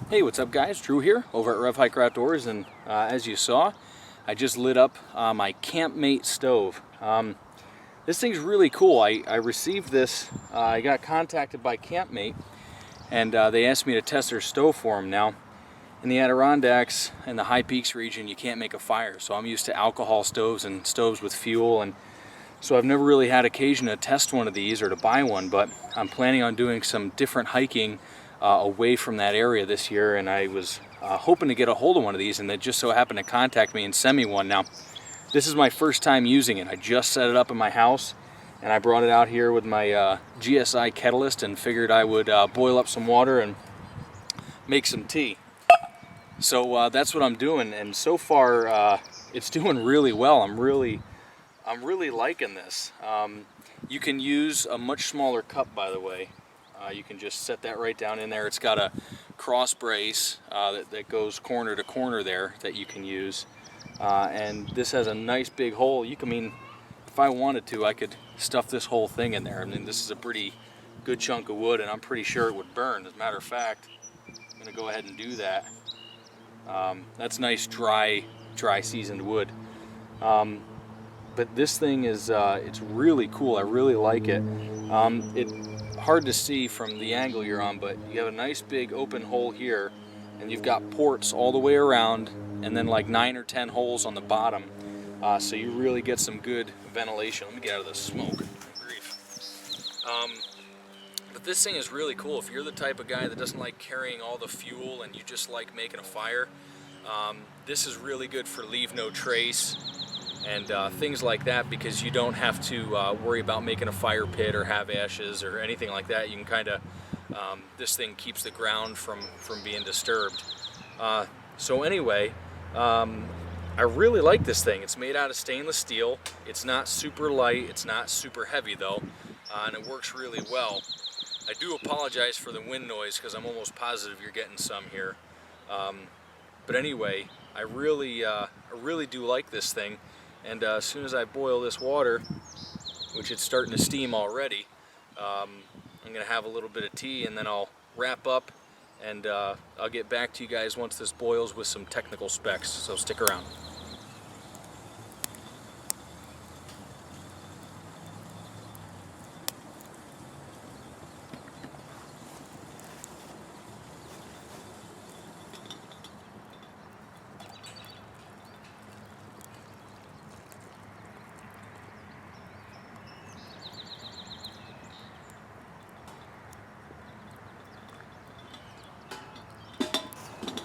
Hey, what's up guys? Drew here over at RevHiker Outdoors, and as you saw, I just lit up my KampMATE stove. This thing's really cool. I received this, I got contacted by KampMATE, and they asked me to test their stove for them. Now, in the Adirondacks and the High Peaks region, you can't make a fire, so I'm used to alcohol stoves and stoves with fuel, and so I've never really had occasion to test one of these or to buy one, but I'm planning on doing some different hiking away from that area this year, and I was hoping to get a hold of one of these, and they just so happened to contact me and send me one. Now, this is my first time using it. I just set it up in my house, and I brought it out here with my GSI Kettleist and figured I would boil up some water and make some tea. So that's what I'm doing, and so far it's doing really well. I'm really liking this. You can use a much smaller cup, by the way. You can just set that right down in there. It's got a cross brace that goes corner to corner there that you can use. And this has a nice big hole. If I wanted to, I could stuff this whole thing in there. I mean, this is a pretty good chunk of wood, and I'm pretty sure it would burn. As a matter of fact, I'm gonna go ahead and do that. That's nice dry seasoned wood. But this thing is, it's really cool. I really like it. It's hard to see from the angle you're on, but you have a nice big open hole here, and you've got ports all the way around, and then like 9 or 10 holes on the bottom. So you really get some good ventilation. Let me get out of the smoke. Grief. But this thing is really cool. If you're the type of guy that doesn't like carrying all the fuel and you just like making a fire, this is really good for leave no trace and things like that, because you don't have to worry about making a fire pit or have ashes or anything like that. You can kind of, this thing keeps the ground from being disturbed. So anyway, I really like this thing. It's made out of stainless steel. It's not super light, it's not super heavy though, and it works really well. I do apologize for the wind noise because I'm almost positive you're getting some here. But anyway, I really do like this thing. And as soon as I boil this water, which it's starting to steam already, I'm going to have a little bit of tea, and then I'll wrap up, and I'll get back to you guys once this boils with some technical specs, so stick around.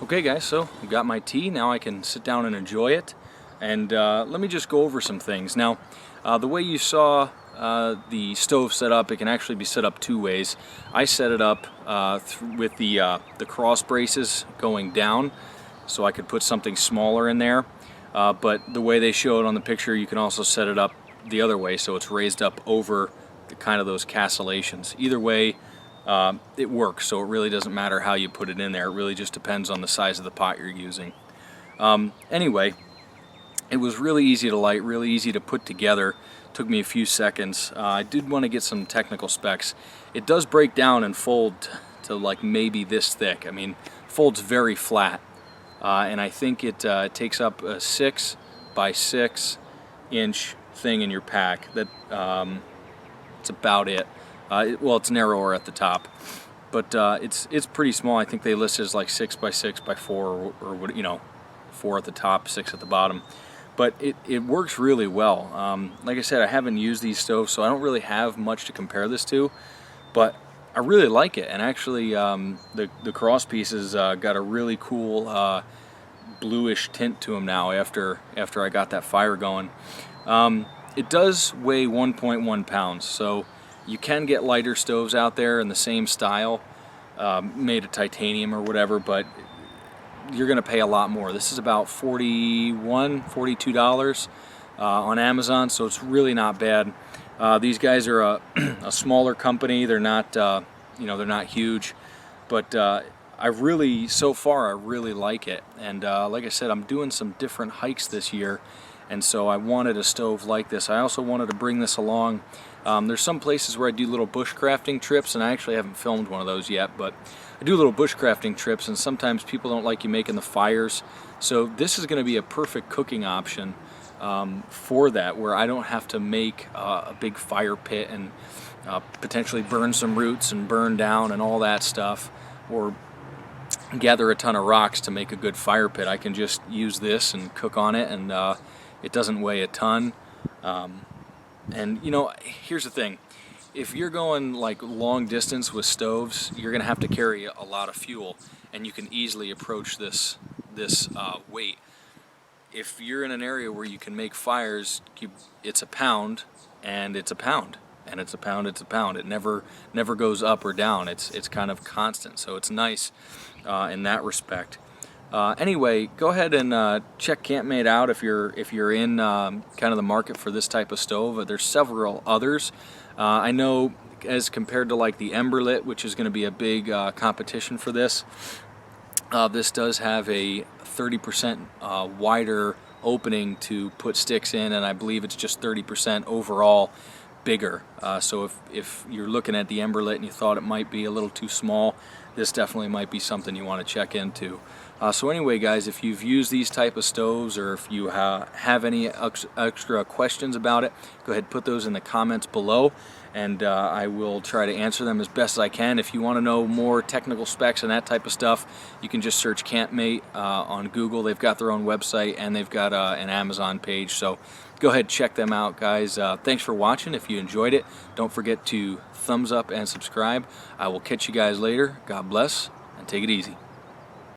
Okay guys, so I've got my tea. Now I can sit down and enjoy it. And let me just go over some things. Now, the way you saw the stove set up, it can actually be set up two ways. I set it up with the cross braces going down, so I could put something smaller in there. But the way they show it on the picture, you can also set it up the other way, so it's raised up over the kind of those castellations. Either way, it works, so it really doesn't matter how you put it in there. It really just depends on the size of the pot you're using. Anyway, it was really easy to light, really easy to put together. Took me a few seconds. I did want to get some technical specs. It does break down and fold to like maybe this thick. I mean, folds very flat, and I think it takes up a 6 by 6 inch thing in your pack. That it's about it. Well, it's narrower at the top, but it's pretty small. I think they list it as like 6 by 6 by 4, or what, you know, 4 at the top, 6 at the bottom. But it works really well. Like I said, I haven't used these stoves, so I don't really have much to compare this to, but I really like it. And actually, the cross pieces got a really cool bluish tint to them now after I got that fire going. It does weigh 1.1 pounds, so you can get lighter stoves out there in the same style, made of titanium or whatever, but you're going to pay a lot more. This is about $41, $42 on Amazon, so it's really not bad. These guys are a smaller company. They're not, you know, they're not huge, but so far I really like it. And like I said, I'm doing some different hikes this year, and so I wanted a stove like this. I also wanted to bring this along. There's some places where I do little bushcrafting trips, and I actually haven't filmed one of those yet, but I do little bushcrafting trips, and sometimes people don't like you making the fires. So this is going to be a perfect cooking option for that, where I don't have to make a big fire pit and potentially burn some roots and burn down and all that stuff, or gather a ton of rocks to make a good fire pit. I can just use this and cook on it, and it doesn't weigh a ton. And you know, here's the thing, if you're going like long distance with stoves, you're gonna have to carry a lot of fuel, and you can easily approach this weight. If you're in an area where you can make fires, it's a pound, and it's a pound, and it's a pound, it's a pound. It never goes up or down. It's kind of constant, so it's nice in that respect. Anyway, go ahead and check KampMATE out if you're in kind of the market for this type of stove. There's several others. I know, as compared to like the Emberlit, which is going to be a big competition for this, this does have a 30% wider opening to put sticks in, and I believe it's just 30% overall bigger. So if you're looking at the Emberlit and you thought it might be a little too small, this definitely might be something you want to check into. So anyway, guys, if you've used these type of stoves, or if you have any extra questions about it, go ahead and put those in the comments below, and I will try to answer them as best as I can. If you want to know more technical specs and that type of stuff, you can just search KampMATE on Google. They've got their own website, and they've got an Amazon page, so go ahead and check them out, guys. Thanks for watching. If you enjoyed it, don't forget to thumbs up and subscribe. I will catch you guys later. God bless, and take it easy.